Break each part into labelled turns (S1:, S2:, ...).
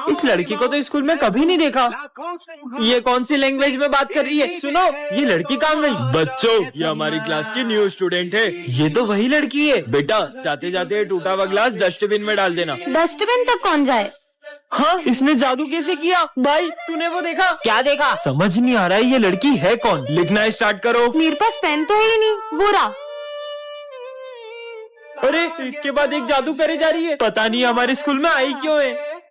S1: इस लड़की को तो स्कूल में कभी नहीं देखा। ये कौन सी लैंग्वेज में बात कर रही है? सुनो, ये लड़की कहाँ गई?
S2: बच्चों, ये हमारी क्लास की न्यू स्टूडेंट है।
S1: ये तो वही लड़की है।
S2: बेटा, जाते जाते टूटा हुआ ग्लास डस्टबिन में डाल देना।
S3: डस्टबिन तक कौन जाए?
S1: हाँ, इसने जादू कैसे किया? भाई, तूने वो देखा? क्या देखा? समझ नहीं आ रहा है ये लड़की है कौन।
S2: लिखना स्टार्ट करो।
S3: मेरे पास पेन तो है ही नहीं। वो रहा।
S1: अरे, एक के बाद एक जादू करे जा रही है। पता नहीं हमारे स्कूल में आई क्यों है।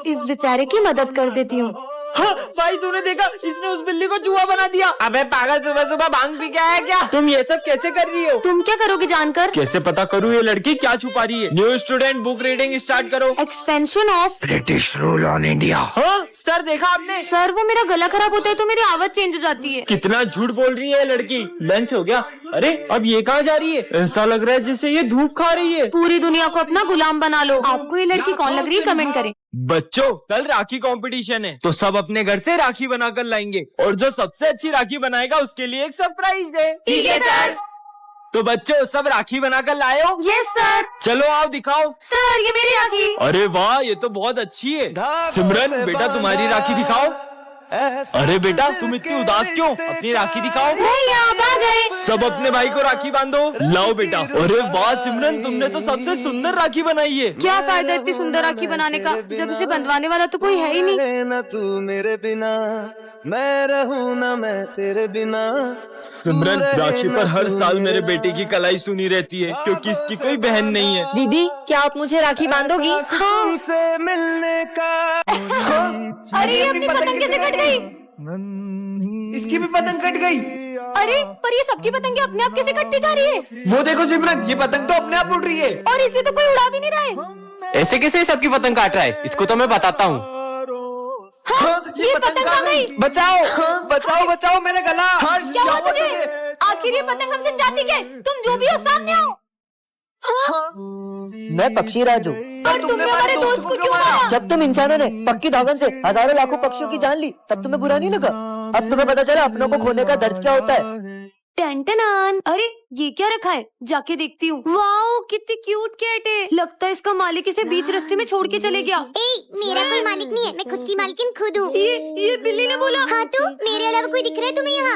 S3: इस बेचारे की मदद कर देती हूँ।
S1: हाँ, भाई तूने देखा? इसने उस बिल्ली को चूहा बना दिया। अबे पागल, सुबह सुबह भांग पी के आया क्या? तुम ये सब कैसे कर रही हो?
S3: तुम क्या करोगे जानकर?
S1: कैसे पता करूँ ये लड़की क्या छुपा रही है?
S2: New student, book reading start करो।
S3: Expansion of
S2: British rule on India.
S1: हाँ सर, देखा आपने?
S3: सर, वो मेरा गला खराब होता है तो मेरी आवाज चेंज हो जाती है।
S1: कितना झूठ बोल रही है ये लड़की। लंच हो गया? अरे, अब ये कहाँ जा रही है? ऐसा लग रहा है जैसे ये धूप खा रही है।
S3: पूरी दुनिया को अपना गुलाम बना लो। आपको ये लड़की कौन लग रही है? कमेंट करें।
S1: बच्चों, कल राखी कंपटीशन है, तो सब अपने घर से राखी बनाकर लाएंगे और जो सबसे अच्छी राखी बनाएगा उसके लिए एक सरप्राइज है।
S3: ठीक है सर।
S1: तो बच्चों, सब राखी बनाकर लाए हो?
S3: Yes sir.
S1: चलो आओ दिखाओ।
S3: सर, ये मेरी राखी।
S1: अरे वाह, ये तो बहुत अच्छी है। सिमरन बेटा, तुम्हारी राखी दिखाओ। अरे बेटा, तुम इतनी उदास क्यों? अपनी राखी दिखाओ।
S3: नहीं, आप आ गए।
S1: सब अपने भाई को राखी बांधो। लाओ बेटा। अरे वाह सिमरन, तुमने तो सबसे सुंदर राखी बनाई है।
S3: क्या फायदा इतनी सुंदर राखी बनाने का जब इसे बंधवाने वाला तो कोई है ही नहीं।
S4: न तू मेरे बिना, मैं रहूं ना मैं तेरे बिना।
S2: सिमरन, राखी पर हर साल मेरे बेटे की कलाई सुनी रहती है क्योंकि इसकी कोई बहन नहीं है।
S5: दीदी, क्या आप मुझे राखी बांधोगी?
S4: तुमसे मिलने का।
S3: अरे, ये अपनी पतंग कैसे कट गई?
S4: इसकी भी पतंग कट गई।
S3: अरे, पर ये सबकी पतंगे अपने आप कैसे कटती जा रही है?
S4: वो देखो सिमरन, ये पतंग तो अपने आप उड़ रही है।
S3: और इसे तो कोई उड़ा भी नहीं रहा है।
S1: ऐसे कैसे सबकी पतंग काट रहा है? इसको तो मैं बताता हूँ।
S3: हाँ, ये पतंग कहाँ गई?
S1: बचाओ, बचाओ, बचाओ मेरा गला।
S3: क्या हुआ तुझे? आखिर ये पतंग हमसे चाहती क्या? तुम जो भी हो सामने आओ।
S5: मैं पक्षी राज हूँ।
S3: पर तुमने हमारे दोस्त को क्यों मारा?
S5: जब तुम इंसानों ने पक्की धागन से हजारों लाखों पक्षियों की जान ली, तब तुम्हें बुरा नहीं लगा? अब तुम्हें पता चला अपनों को खोने का दर्द क्या होता है।
S3: टन। अरे, ये क्या रखा है? जाके देखती हूँ। वाओ, कितनी क्यूट कैट है। लगता है इसका मालिक इसे बीच रास्ते में छोड़ के चले गया।
S6: मेरा कोई मालिक नहीं है, मैं खुद की मालकिन खुद हूँ।
S3: ये बिल्ली ने बोला।
S6: हाँ तो मेरे अलावा कोई दिख रहा है तुम्हें यहाँ?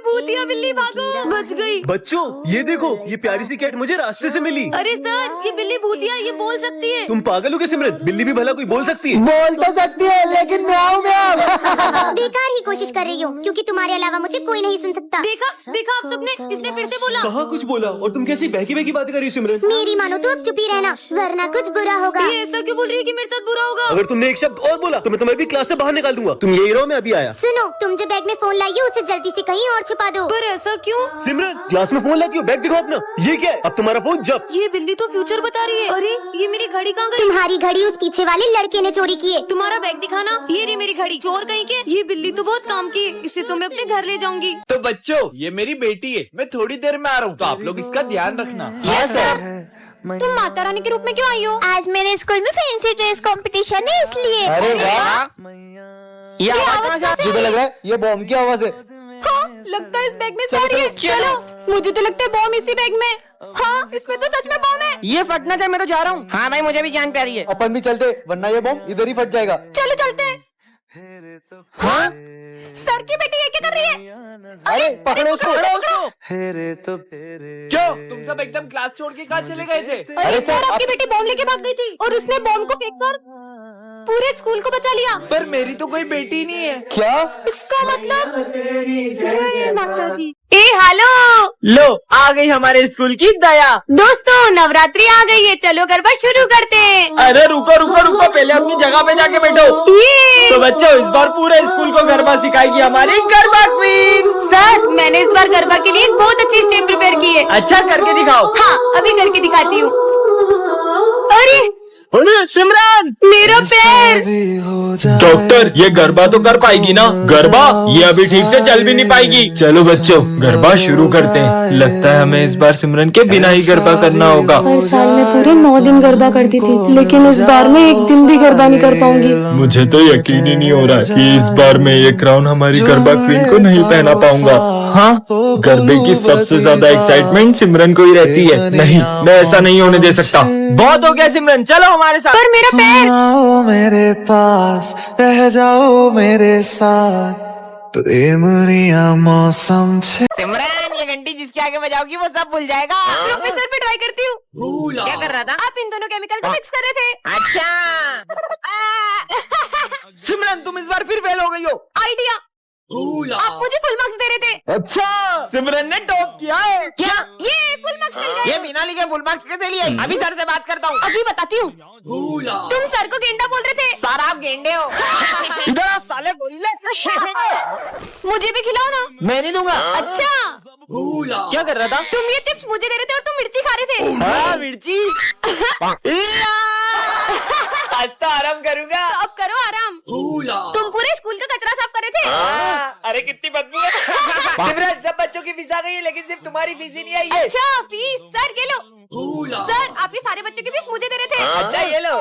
S3: भूतिया बिल्ली, भागो। बच गई।
S4: बच्चों, ये देखो, ये प्यारी सी कैट मुझे रास्ते से मिली।
S3: अरे सर, ये बिल्ली भूतिया, ये बोल सकती है।
S4: तुम पागल हो क्या सिमरन? बिल्ली भी भला कोई बोल सकती है?
S5: बोल तो सकती है, लेकिन म्याऊं म्याऊं।
S6: बेकार ही कोशिश कर रही हो, क्योंकि तुम्हारे अलावा मुझे कोई नहीं सुन सकता।
S3: देखा आप सबने, इसने फिर से बोला।
S4: कहाँ कुछ बोला? और तुम कैसी बहकी बहकी बातें कर रही हो सिमरन?
S6: मेरी मानो तो अब चुप ही रहना, वरना कुछ बुरा होगा।
S3: ये ऐसा क्यों बोल रही है कि मेरे साथ बुरा होगा?
S4: अगर तुमने एक शब्द और बोला तो मैं तुम्हें भी क्लास से बाहर निकाल दूंगा। तुम यही रहो, मैं अभी आया।
S6: सुनो, तुम जो बैग में फोन लाई हो उसे जल्दी से कहीं और छुपा दो।
S3: पर ऐसा क्यों?
S4: सिमरन, क्लास में फोन लाती हो, बैग दिखाओ अपना। ये क्या है? अब तुम्हारा फोन जब।
S3: ये बिल्ली तो फ्यूचर बता रही है। अरे, ये मेरी घड़ी कहाँ गई?
S6: तुम्हारी घड़ी उस पीछे वाले लड़के ने चोरी की है।
S3: तुम्हारा बैग दिखाना। ये रही मेरी घड़ी। चोर कहीं के। ये बिल्ली तो बहुत काम की है, इसे तो मैं अपने घर ले जाऊंगी।
S1: तो बच्चों, ये मेरी बेटी है, मैं थोड़ी देर में आ रहा हूँ, तो आप लोग इसका ध्यान रखना।
S3: Yes sir. तुम माता रानी के रूप में क्यों आई हो?
S6: आज मेरे स्कूल में फैंसी ड्रेस कंपटीशन है, इसलिए।
S5: अरे वाह,
S1: ये
S3: आवाज कहाँ से?
S5: मुझे तो लग रहा है ये बॉम्ब की आवाज है।
S3: हाँ, लगता है इस बैग में से आ रही है। चलो, मुझे तो लगता है बॉम्ब इसी बैग में। हाँ, इसमें तो सच में बॉम्ब है।
S5: ये फटना चाहिए, मैं तो जा रहा हूँ। हाँ भाई, मुझे भी जान प्यारी है। अपन भी चलते, वरना ये बॉम्ब इधर ही फट जाएगा।
S3: चलो चलते हैं। हाँ? सर की बेटी ये क्या कर रही है?
S5: अरे पकड़ो उसको।
S1: क्यों तुम सब एकदम क्लास छोड़ के कहाँ चले गए थे?
S3: अरे सर, आपकी बेटी बॉम्ब लेके भाग गई थी और उसने बॉम्ब को फेंककर पूरे स्कूल को बचा लिया।
S1: पर मेरी तो कोई बेटी नहीं है।
S5: क्या?
S3: इसका मतलब जय माता दी। हेलो,
S1: लो आ गई हमारे स्कूल की दया।
S3: दोस्तों, नवरात्रि आ गई है, चलो गरबा शुरू करते हैं।
S1: अरे रुको रुको रुको, पहले अपनी जगह पे जाके बैठो। तो बच्चों, इस बार पूरे स्कूल को गरबा सिखाएगी हमारी गरबा क्वीन।
S3: सर, मैंने इस बार गरबा के लिए एक बहुत अच्छी स्टेप प्रिपेयर की है।
S1: अच्छा, करके दिखाओ।
S3: हाँ, अभी करके दिखाती हूँ। अरे
S1: अरे सिमरन,
S3: मेरा पैर।
S2: डॉक्टर, ये गरबा तो कर पाएगी ना? गरबा? ये अभी ठीक से चल भी नहीं पाएगी। चलो बच्चों, गरबा शुरू करते हैं। लगता है हमें इस बार सिमरन के बिना ही गरबा करना होगा।
S3: हर साल मैं पूरे 9 दिन गरबा करती थी, लेकिन इस बार मैं एक दिन भी गरबा नहीं कर पाऊंगी।
S2: मुझे तो यकीन ही नहीं हो रहा है कि इस बार मैं ये क्राउन हमारी गरबा क्वीन को नहीं पहना पाऊंगा। हाँ, गरबे की सबसे ज्यादा एक्साइटमेंट सिमरन को ही रहती है। नहीं, मैं ऐसा नहीं होने दे सकता।
S1: बहुत हो गया सिमरन, चलो हमारे साथ।
S3: पर मेरा पैर।
S4: मेरे पास रह जाओ मेरे साथ प्रेम रिया मौसम छे
S7: सिमरन ये घंटी जिसके आगे बजाओगी वो सब भूल जाएगा।
S3: रुक मैं सर पे ट्राई करती हूँ।
S7: क्या कर रहा था?
S3: आप इन दोनों केमिकल को मिक्स कर रहे थे।
S7: अच्छा
S1: सिमरन तुम इस बार फिर फेल हो गई हो।
S3: आइडिया, आप मुझे फुल मार्क्स दे रहे थे।
S1: अच्छा सिमरन ने टॉप किया है।
S7: क्या?
S3: ये फुल मार्क्स मिल गए।
S7: ये बिना लिखे फुल मार्क्स कैसे लिए? अभी सर से बात करता हूँ।
S3: अभी बताती हूँ। तुम सर को गेंडा बोल रहे थे।
S7: सर आप गेंडे हो।
S1: इधर आ साले गोरिल्ले।
S3: मुझे भी खिलाओ ना।
S1: मैं नहीं दूंगा।
S3: अच्छा
S1: क्या कर रहा था?
S3: तुम ये चिप्स मुझे दे रहे थे और तुम मिर्ची खा रहे थे।
S1: हाँ मिर्ची। आज तो आराम करूंगा।
S3: तो अब करो आराम। तुम पूरे स्कूल का कचरा साफ कर रहे थे।
S1: अरे कितनी बदबू है।
S7: सिमरन सब बच्चों की फीस आ गई है लेकिन सिर्फ तुम्हारी फीस ही नहीं आई है।
S3: अच्छा फीस सर ये लो। सर आप ये सारे बच्चों की फीस मुझे दे रहे थे।
S7: अच्छा ये लो।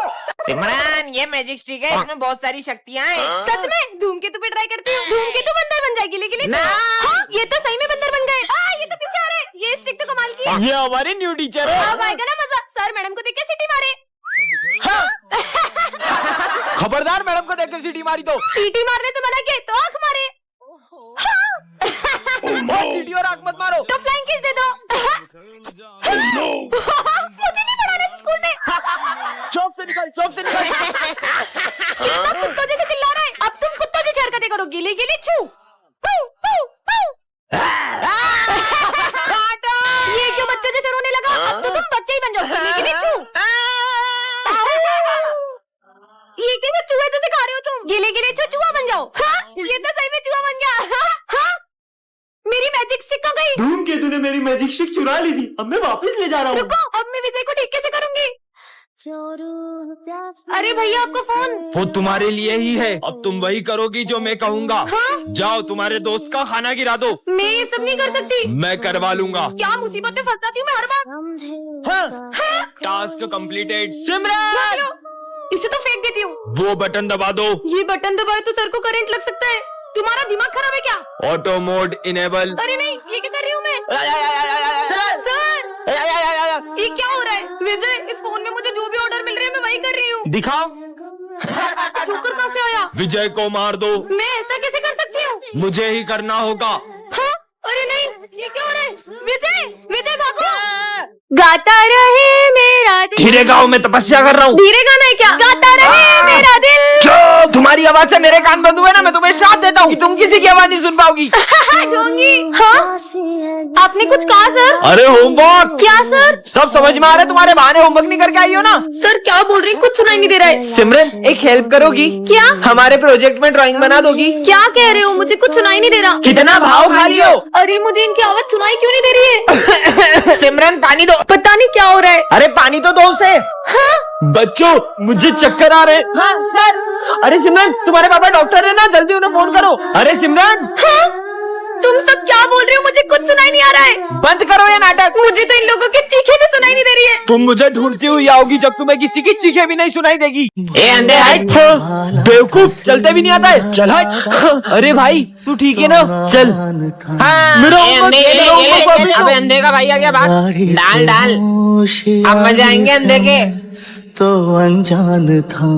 S7: सिमरन ये मैजिक स्टिक है, इसमें बहुत सारी शक्तियाँ हैं।
S3: सच में धूमकेतु पे ट्राई करती हूँ। धूमकेतु बंदर बन जाएगी लेकिन
S7: ना।
S3: हाँ, ये तो सही में बंदर बन गए। ये तो पीछे आ रहे हैं। ये स्टिक तो कमाल की है।
S1: ये हमारी न्यू टीचर है।
S3: अब आएगा ना मजा। सर मैडम को देख के सीटी मारे।
S1: खबरदार मैडम को देख के सीटी मारी तो।
S3: सीटी मारने से मना किया तो आंख मारे।
S1: सीटी और आंख मत मारो।
S3: तो फ्लाइंग किस दे दो। मुझे नहीं पढ़ाना स्कूल में।
S1: चौक से निकल, चौक से निकल।
S3: कितना कुत्तों जैसे चिल्ला रहा है। अब तुम कुत्तों जैसी हरकतें करो। गिले गिले छू। ये क्यों बच्चों जैसे रोने लगा? अब तो तुम बच्चे ही बन जाओ। गिले गिले छू। ये कैसे चूहे जैसे खा रहे हो तुम? गिले गिले छू चूहा बन जाओ। हाँ? ये तो सही में चूहा बन गया। हाँ? मेरी मैजिक स्टिक कहाँ गई?
S1: धूमकेतु ने मेरी मैजिक स्टिक चुरा ली थी। अब मैं वापस ले जा रहा हूँ।
S3: रुको अब मैं विजय को ठीक कैसे करूंगी? अरे भैया आपको फोन।
S2: वो तुम्हारे लिए ही है। अब तुम वही करोगी जो मैं कहूँगा।
S3: हाँ?
S2: जाओ तुम्हारे दोस्त का खाना गिरा दो।
S3: मैं ये सब नहीं कर सकती।
S2: मैं करवा लूंगा।
S3: क्या मुसीबत में फंस जाती हूँ मैं हर बार।
S2: हाँ? Task completed. सिमरन
S3: इसे तो फेंक देती हूँ।
S2: वो बटन दबा दो।
S3: ये बटन दबाए तो सर को करंट लग सकता है। तुम्हारा दिमाग खराब है क्या?
S2: Auto mode enable.
S3: अरे नहीं ये क्या कर रही हूँ मैं? सर ये क्या हो रहा है? विजय इस फोन में मुझे जो भी ऑर्डर मिल रहे हैं मैं वही कर रही हूँ।
S2: दिखाओ।
S3: जोकर कहाँ से आया?
S2: विजय को मार दो।
S3: मैं ऐसा कैसे कर सकती हूँ?
S2: मुझे ही करना होगा।
S3: हाँ? अरे नहीं ये क्या हो रहा है? विजय विजय भागो। गाता रहे मेरा दिल।
S2: धीरे गाओ, मैं तपस्या कर रहा हूँ।
S3: धीरे गाना है क्या? गाता रहे मेरा दिल।
S1: तुम्हारी आवाज से मेरे कान बंद हुए ना। मैं तुम्हें श्राप देता हूँ कि तुम किसी की आवाज नहीं सुन पाओगी।
S3: हाँ? आपने कुछ कहा सर?
S2: अरे होमवर्क।
S3: क्या सर?
S1: सब समझ में आ रहा है तुम्हारे बहाने होमवर्क नहीं करके आई हो ना।
S3: सर क्या बोल रही? कुछ सुनाई नहीं दे रहा है।
S1: सिमरन एक हेल्प करोगी?
S3: क्या?
S1: हमारे प्रोजेक्ट में ड्राइंग बना दोगी?
S3: क्या कह रहे हो? मुझे कुछ सुनाई नहीं दे रहा।
S1: कितना भाव खा लियो।
S3: अरे मुझे इनकी आवाज सुनाई क्यों नहीं दे रही है?
S1: सिमरन पानी दो।
S3: पता नहीं क्या हो रहा है।
S1: अरे पानी तो दो उसे।
S3: हाँ?
S2: बच्चों मुझे चक्कर आ रहे।
S1: हाँ सर। अरे सिमरन तुम्हारे पापा डॉक्टर है ना, जल्दी उन्हें फोन करो। अरे सिमरन
S3: हाँ? तुम सब क्या बोल रहे हो? मुझे कुछ सुनाई नहीं आ रहा है।
S1: बंद करो ये नाटक।
S3: मुझे तो इन लोगों की चीखें भी सुनाई नहीं दे रही है।
S2: तुम मुझे ढूंढती हुई आओगी जब तुम्हें किसी की चीखें भी नहीं सुनाई देगी।
S1: ए अंधे हट।
S2: बेवकूफ, चलते भी नहीं आता है। चल हट।
S1: अरे भाई तू ठीक है ना?
S2: चल। मेरा होमवर्क
S7: अबे अंधे का भाई आ गया। बात डाल डाल। अब मजे आएंगे अंधे के।
S4: तो अनजान था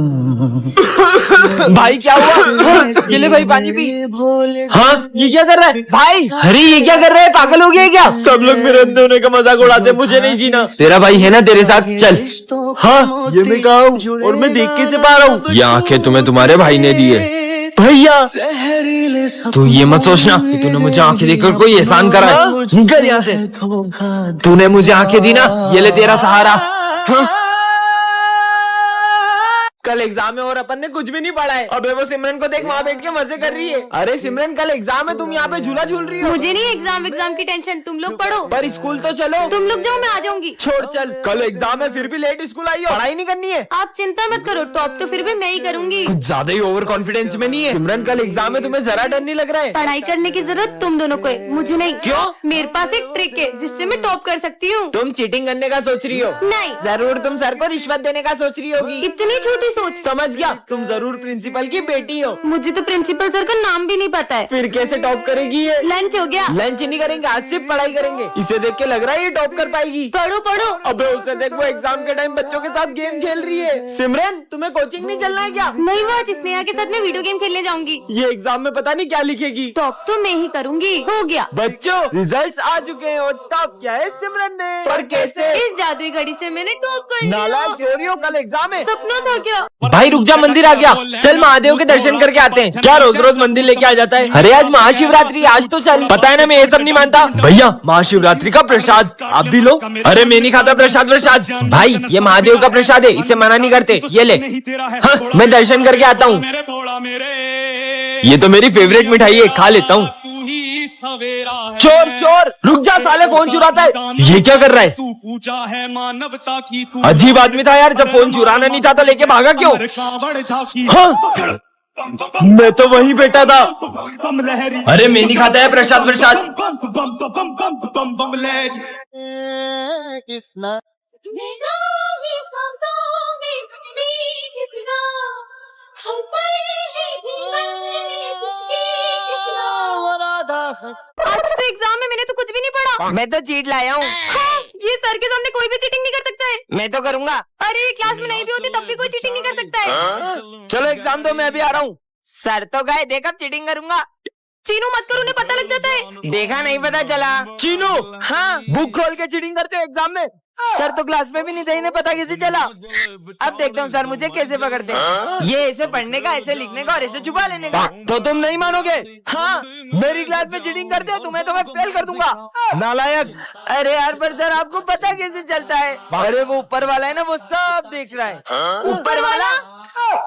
S1: भाई क्या हुआ? ये ले भाई पानी पी।
S4: भोले
S1: हाँ ये क्या कर रहा है भाई? अरे ये क्या कर रहा है? पागल हो गया क्या?
S2: सब लोग मेरे अंधे होने का मजाक उड़ाते हैं, मुझे नहीं जीना।
S1: तेरा भाई है ना तेरे साथ? चल।
S2: हाँ ये मैं कहा हूँ और मैं देख के से पा रहा हूँ। ये आंखें तुम्हें तुम्हारे भाई ने दी है।
S1: भैया
S2: तू ये मत सोचना कि तूने मुझे आंखें देकर कोई एहसान करा है।
S1: निकल यहाँ से।
S2: तूने मुझे आंखें दी ना, ये ले तेरा सहारा। हाँ?
S1: कल एग्जाम है और अपन ने कुछ भी नहीं पढ़ा है। अबे वो सिमरन को देख वहाँ बैठ के मजे कर रही है। अरे सिमरन कल एग्जाम है, तुम यहाँ पे झूला झूल रही हो।
S3: मुझे नहीं एग्जाम की टेंशन। तुम लोग पढ़ो।
S1: पर स्कूल तो चलो।
S3: तुम लोग जाओ मैं आ जाऊंगी।
S1: छोड़ चल। कल एग्जाम है फिर भी लेट स्कूल आई हो। पढ़ाई नहीं करनी है।
S3: आप चिंता मत करो। टॉप तो फिर भी मैं ही करूंगी।
S2: कुछ ज्यादा ही ओवर कॉन्फिडेंस में नहीं है।
S1: सिमरन कल एग्जाम है, तुम्हें जरा डर नहीं लग रहा है?
S3: पढ़ाई करने की जरूरत तुम दोनों को है, मुझे नहीं।
S1: क्यों?
S3: मेरे पास एक ट्रिक है जिससे मैं टॉप कर सकती हूँ।
S1: तुम चीटिंग करने का सोच रही हो?
S3: नहीं।
S1: जरूर तुम सर को रिश्वत देने का सोच रही होगी।
S3: इतनी छोटी सोच।
S1: समझ गया, तुम जरूर प्रिंसिपल की बेटी हो।
S3: मुझे तो प्रिंसिपल सर का नाम भी नहीं पता है।
S1: फिर कैसे टॉप करेगी ये?
S3: लंच हो गया?
S1: लंच नहीं करेंगे, आज सिर्फ पढ़ाई करेंगे। इसे देख के लग रहा है ये टॉप कर पाएगी।
S3: पढ़ो पढ़ो।
S1: अबे उसे देख, वो एग्जाम के टाइम बच्चों के साथ गेम खेल रही है। सिमरन, तुम्हें कोचिंग नहीं चलना है क्या?
S3: नहीं, वो आज स्नेहा के साथ मैं वीडियो गेम खेलने जाऊंगी।
S1: ये एग्जाम में पता नहीं क्या लिखेगी।
S3: टॉप तो मैं ही करूंगी। हो गया
S1: बच्चों, रिजल्ट्स आ चुके हैं और टॉप किया है सिमरन ने। पर कैसे?
S3: इस जादुई घड़ी से मैंने टॉप कर लिया।
S1: नालायक चोरियों, कल एग्जाम है।
S3: सपना था क्या?
S2: भाई रुक जा, मंदिर आ गया। चल महादेव के दर्शन करके आते हैं। क्या रोज रोज मंदिर लेके आ जाता है? अरे आज महाशिवरात्रि, आज तो चल। पता है ना मैं ये सब नहीं मानता। भैया महाशिवरात्रि का प्रसाद आप भी लो। अरे मैं नहीं खाता प्रसाद प्रसाद। भाई ये महादेव का प्रसाद है, इसे मना नहीं करते। ये ले। हाँ, मैं दर्शन करके आता हूँ। ये तो मेरी फेवरेट मिठाई है, खा लेता हूँ। चोर चोर, रुक जा साले, फोन चुराता है। ये क्या कर रहा है?
S8: तू पूजा है मानवता की, तू
S2: अजीब आदमी था यार, जब फोन चुराना नहीं था तो लेके भागा क्यों? हाँ, मैं तो वही बैठा था। अरे मैं नहीं खाता है प्रसाद प्रसाद।
S3: आज तो एग्जाम में मैंने तो कुछ भी नहीं पढ़ा।
S7: मैं तो चीट लाया हूँ।
S3: हाँ, ये सर के सामने कोई भी चीटिंग नहीं कर सकता है।
S7: मैं तो करूँगा।
S3: अरे क्लास में नहीं भी होती तब भी कोई चीटिंग नहीं कर सकता है।
S1: चलो एग्जाम दो, मैं भी आ रहा हूँ।
S7: सर तो गए, देख अब चीटिंग करूँगा।
S3: चीनू मत करो, उन्हें पता लग जाता है।
S7: देखा नहीं पता चला।
S1: चीनू, हाँ, बुक खोल के चीटिंग करते हो एग्जाम में।
S7: सर तो क्लास में भी नहीं थे, इन्हें पता कैसे चला? अब देखता हूँ सर मुझे कैसे पकड़ते हैं। ये ऐसे पढ़ने का, ऐसे लिखने का और ऐसे छुपा लेने का।
S1: तो तुम नहीं मानोगे? हाँ, मेरी क्लास में चीटिंग करते हो, तुम्हें तो मैं फेल कर दूंगा, नालायक।
S7: अरे यार पर सर आपको पता कैसे चलता है?
S1: अरे वो ऊपर वाला है ना, वो सब देख रहा है।
S7: ऊपर वाला?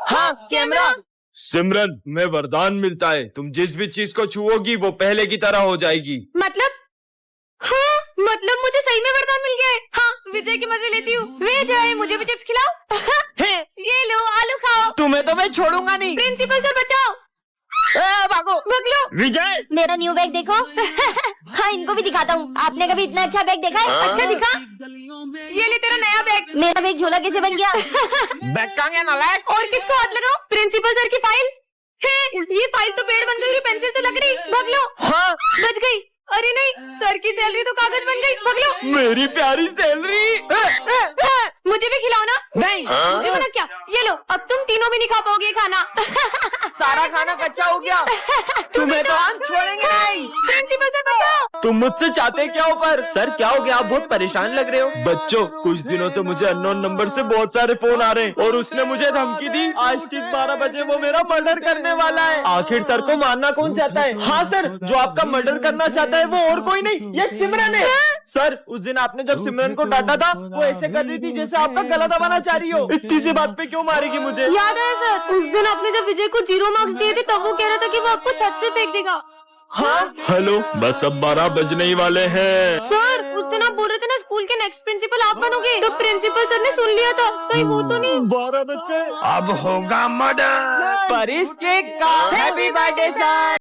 S3: हाँ, कैमरा।
S2: सिमरन, मैं वरदान मिलता है, तुम जिस भी चीज को छुओगी वो पहले की तरह हो जाएगी।
S3: मतलब? हाँ, मतलब मुझे सही में वरदान मिल गया है। हाँ, विजय के मजे लेती हूँ। विजय, मुझे भी चिप्स खिलाओ। ये लो, आलू खाओ।
S1: तुम्हें तो मैं छोड़ूंगा नहीं।
S3: प्रिंसिपल सर बचाओ।
S1: भागो,
S3: भाग लो।
S1: विजय।
S6: मेरा न्यू बैग देखो। हाँ, इनको भी दिखाता हूँ। आपने कभी इतना अच्छा बैग देखा है?
S3: अच्छा दिखा। ये ले तेरा नया बैग।
S6: मेरा बैग झोला कैसे बन गया?
S7: बैग कहाँ गया नालायक?
S3: और किसको हाथ लगाओ? प्रिंसिपल सर की फाइल है। ये फाइल तो पेड़ बन गई, पेंसिल तो लग रही। भाग लो।
S1: हाँ,
S3: बच गई। अरे नहीं, सर की सैलरी तो कागज बन गई। भाग लो।
S1: मेरी प्यारी सैलरी।
S3: मुझे भी खिलाओ ना।
S1: नहीं,
S3: मुझे मना क्या? ये लो, अब तुम तीनों भी नहीं खा पाओगे खाना।
S1: सारा खाना कच्चा हो गया। तुम्हें तो हम छोड़ेंगे नहीं।
S3: प्रिंसिपल सर बताओ।
S1: तुम मुझसे चाहते क्या हो? पर सर क्या हो गया, आप बहुत परेशान लग रहे हो। बच्चों, कुछ दिनों से मुझे अननोन नंबर से बहुत सारे फोन आ रहे हैं और उसने मुझे धमकी दी, आज ठीक 12 बजे वो मेरा मर्डर करने वाला है। आखिर सर को मारना कौन चाहता है? हाँ सर, जो आपका मर्डर करना चाहता है वो और कोई नहीं, ये सिमरन है। सर, उस दिन आपने जब सिमरन को डांटा था, वो ऐसे कर रही थी जैसे आपका गला दबाना चाह रही हो। इतनी सी बात पे क्यों मारेगी मुझे?
S3: याद है सर, उस दिन आपने जब विजय को 0 मार्क्स दिए थे तब वो कह रहा था कि वो आपको छत से फेंक देगा।
S1: हाँ,
S2: हेलो, बस अब 12 बजने ही वाले हैं।
S3: सर, उस दिन आप बोल रहे थे ना स्कूल के नेक्स्ट प्रिंसिपल आप बनोगे, तो प्रिंसिपल सर ने सुन लिया था, कहीं वो तो नहीं?
S1: 12 बज गए।
S2: अब होगा मर्डर।
S1: पर इसके हैप्पी बर्थडे सर।